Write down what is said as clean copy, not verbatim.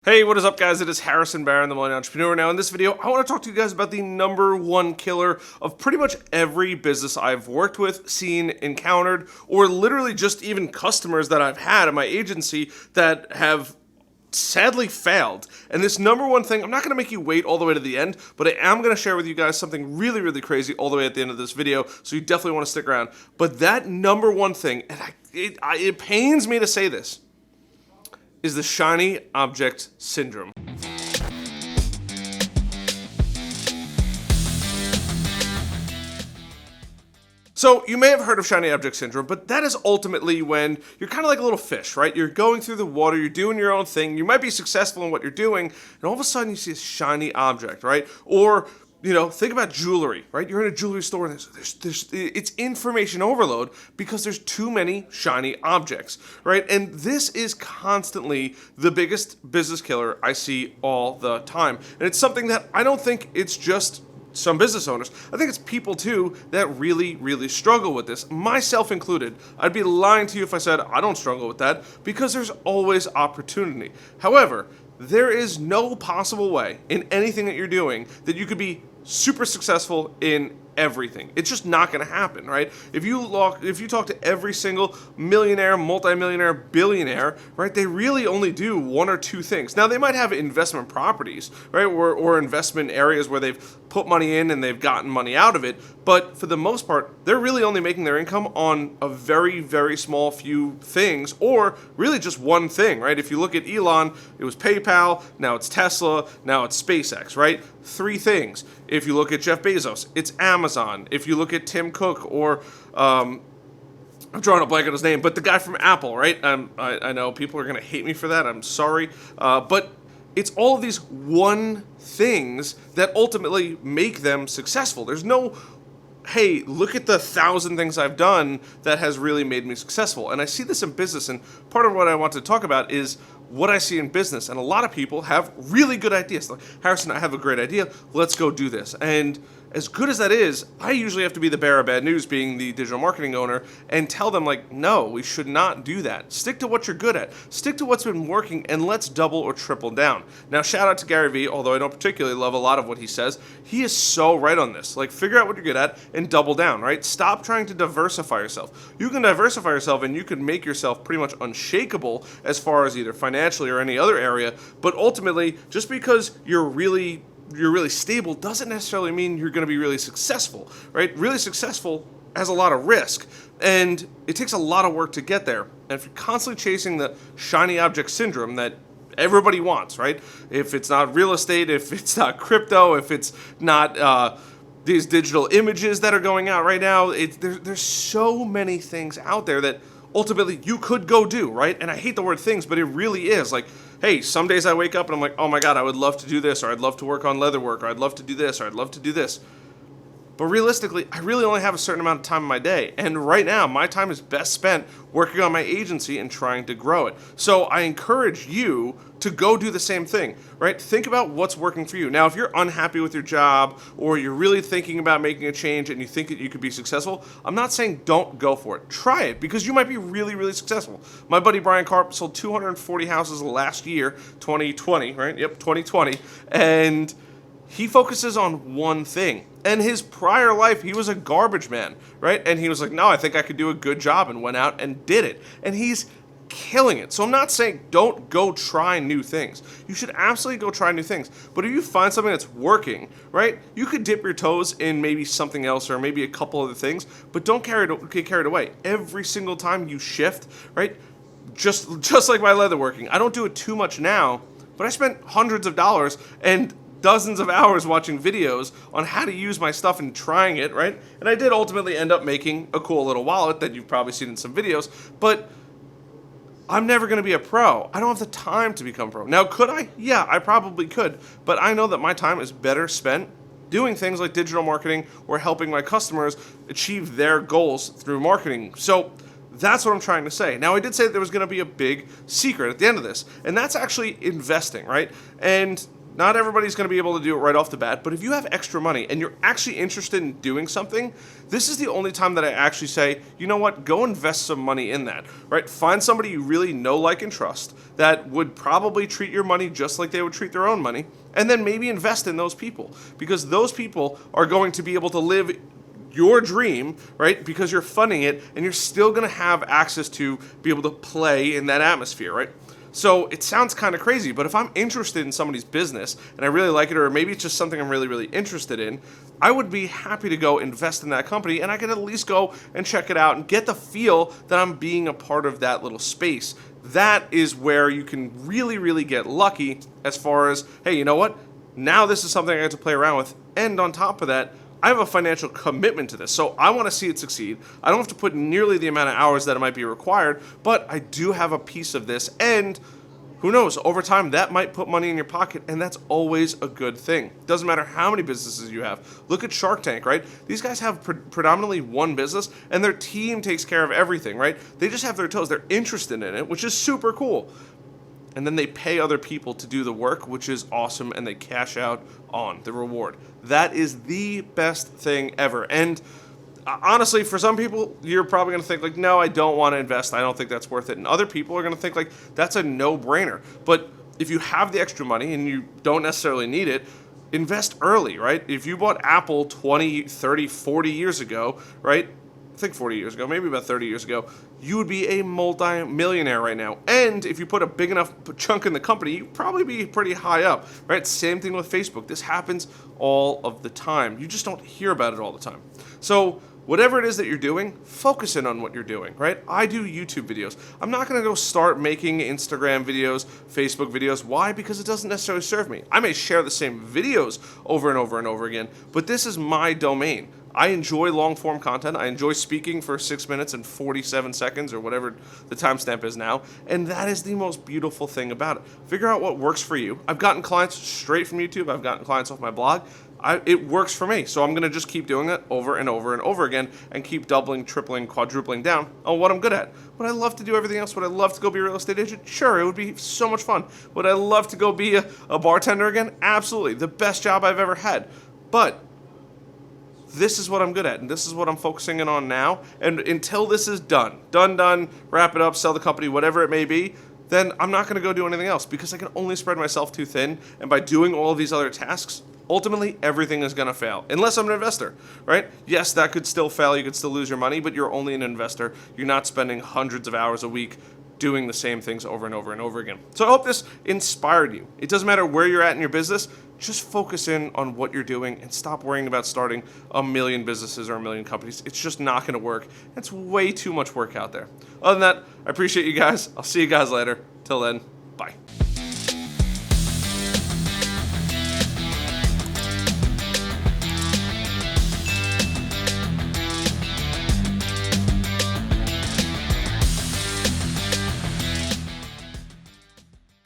Hey, what is up, guys? It is Harrison Barron, the Millennial Entrepreneur. Now, in this video, I want to talk to you guys about the number one killer of pretty much every business I've worked with, seen, encountered, or literally just even customers that I've had at my agency that have sadly failed. And this number one thing, I'm not going to make you wait all the way to the end, but I am going to share with you guys something really, really crazy all the way at the end of this video, so you definitely want to stick around. But that number one thing, and it pains me to say this, is the shiny object syndrome. So you may have heard of shiny object syndrome, but that is ultimately when you're kind of like a little fish, right? You're going through the water, you're doing your own thing, you might be successful in what you're doing, and all of a sudden you see a shiny object, right? Or think about jewelry, right? You're in a jewelry store and it's information overload because there's too many shiny objects, right? And this is constantly the biggest business killer I see all the time. And it's something that I don't think it's just some business owners. I think it's people too that really, really struggle with this, myself included. I'd be lying to you if I said I don't struggle with that because there's always opportunity. However, there is no possible way in anything that you're doing that you could be super successful in everything. It's just not going to happen, right? If you talk to every single millionaire, multimillionaire, billionaire, right, they really only do one or two things. Now, they might have investment properties, right, or investment areas where they've put money in and they've gotten money out of it, but for the most part, they're really only making their income on a very, very small few things, or really just one thing, right? If you look at Elon, it was PayPal, now it's Tesla, now it's SpaceX, right? Three things. If you look at Jeff Bezos, it's Amazon. If you look at Tim Cook or I'm drawing a blank on his name, but the guy from Apple, right? I know people are going to hate me for that. I'm sorry. But it's all of these one things that ultimately make them successful. There's no, hey, look at the 1,000 things I've done that has really made me successful. And I see this in business, and part of what I want to talk about is what I see in business. And a lot of people have really good ideas. Like, Harrison, I have a great idea. Let's go do this. And as good as that is, I usually have to be the bearer of bad news, being the digital marketing owner, and tell them, like, no, we should not do that. Stick to what you're good at. Stick to what's been working, and let's double or triple down. Now, shout out to Gary Vee, although I don't particularly love a lot of what he says. He is so right on this. Like, figure out what you're good at and double down, right? Stop trying to diversify yourself. You can diversify yourself, and you can make yourself pretty much unshakable as far as either financially or any other area, but ultimately, just because you're really stable doesn't necessarily mean you're going to be really successful, right? Really successful has a lot of risk, and it takes a lot of work to get there. And if you're constantly chasing the shiny object syndrome that everybody wants, right? If it's not real estate, if it's not crypto, if it's not these digital images that are going out right now, there's so many things out there that ultimately you could go do, right? And I hate the word things, but it really is. Like, hey, some days I wake up and I'm like, oh my God, I would love to do this, or I'd love to work on leather work, or I'd love to do this, or I'd love to do this. But realistically, I really only have a certain amount of time in my day. And right now, my time is best spent working on my agency and trying to grow it. So I encourage you to go do the same thing, right? Think about what's working for you. Now, if you're unhappy with your job, or you're really thinking about making a change and you think that you could be successful, I'm not saying don't go for it. Try it, because you might be really, really successful. My buddy Brian Karp sold 240 houses last year, 2020, right? Yep, 2020. And he focuses on one thing. And his prior life, he was a garbage man, right? And he was like, no, I think I could do a good job, and went out and did it. And he's killing it. So I'm not saying don't go try new things. You should absolutely go try new things. But if you find something that's working, right, you could dip your toes in maybe something else or maybe a couple other things, but don't get carried away. Every single time you shift, right, just like my leatherworking, I don't do it too much now, but I spent hundreds of dollars and dozens of hours watching videos on how to use my stuff and trying it, right? And I did ultimately end up making a cool little wallet that you've probably seen in some videos, but I'm never going to be a pro. I don't have the time to become pro. Now, could I? Yeah, I probably could, but I know that my time is better spent doing things like digital marketing or helping my customers achieve their goals through marketing. So that's what I'm trying to say. Now, I did say that there was going to be a big secret at the end of this, and that's actually investing, right? And Not everybody's going to be able to do it right off the bat, but if you have extra money and you're actually interested in doing something, this is the only time that I actually say, you know what, go invest some money in that, right? Find somebody you really know, like, and trust that would probably treat your money just like they would treat their own money, and then maybe invest in those people, because those people are going to be able to live your dream, right? Because you're funding it, and you're still going to have access to be able to play in that atmosphere, right? So it sounds kind of crazy, but if I'm interested in somebody's business and I really like it, or maybe it's just something I'm really, really interested in, I would be happy to go invest in that company, and I could at least go and check it out and get the feel that I'm being a part of that little space. That is where you can really, really get lucky as far as, hey, you know what? Now this is something I get to play around with, and on top of that, I have a financial commitment to this, so I want to see it succeed. I don't have to put nearly the amount of hours that it might be required, but I do have a piece of this, and who knows, over time that might put money in your pocket, and that's always a good thing. Doesn't matter how many businesses you have. Look at Shark Tank, right? These guys have predominantly one business, and their team takes care of everything, right? They just have their toes. They're interested in it, which is super cool. And then they pay other people to do the work, which is awesome, and they cash out on the reward. That is the best thing ever. And honestly, for some people, you're probably going to think, like, no, I don't want to invest. I don't think that's worth it. And other people are going to think, like, that's a no-brainer. But if you have the extra money and you don't necessarily need it, invest early, right? If you bought Apple 20, 30, 40 years ago, right? I think 40 years ago, maybe about 30 years ago, you would be a multi-millionaire right now. And if you put a big enough chunk in the company, you'd probably be pretty high up, right? Same thing with Facebook. This happens all of the time. You just don't hear about it all the time. So whatever it is that you're doing, focus in on what you're doing, right? I do YouTube videos. I'm not going to go start making Instagram videos, Facebook videos. Why? Because it doesn't necessarily serve me. I may share the same videos over and over and over again, but this is my domain. I enjoy long-form content. I enjoy speaking for 6 minutes and 47 seconds or whatever the timestamp is now, and that is the most beautiful thing about it. Figure out what works for you. I've gotten clients straight from YouTube. I've gotten clients off my blog. It works for me, so I'm going to just keep doing it over and over and over again and keep doubling, tripling, quadrupling down on what I'm good at. Would I love to do everything else? Would I love to go be a real estate agent? Sure, it would be so much fun. Would I love to go be a bartender again? Absolutely. The best job I've ever had. But this is what I'm good at, and this is what I'm focusing in on now. And until this is done, wrap it up, sell the company, whatever it may be, then I'm not going to go do anything else, because I can only spread myself too thin. And by doing all of these other tasks, ultimately everything is going to fail, unless I'm an investor, right? Yes, that could still fail. You could still lose your money, but you're only an investor. You're not spending hundreds of hours a week doing the same things over and over and over again. So I hope this inspired you. It doesn't matter where you're at in your business. Just focus in on what you're doing and stop worrying about starting a million businesses or a million companies. It's just not going to work. It's way too much work out there. Other than that, I appreciate you guys. I'll see you guys later. Till then, bye.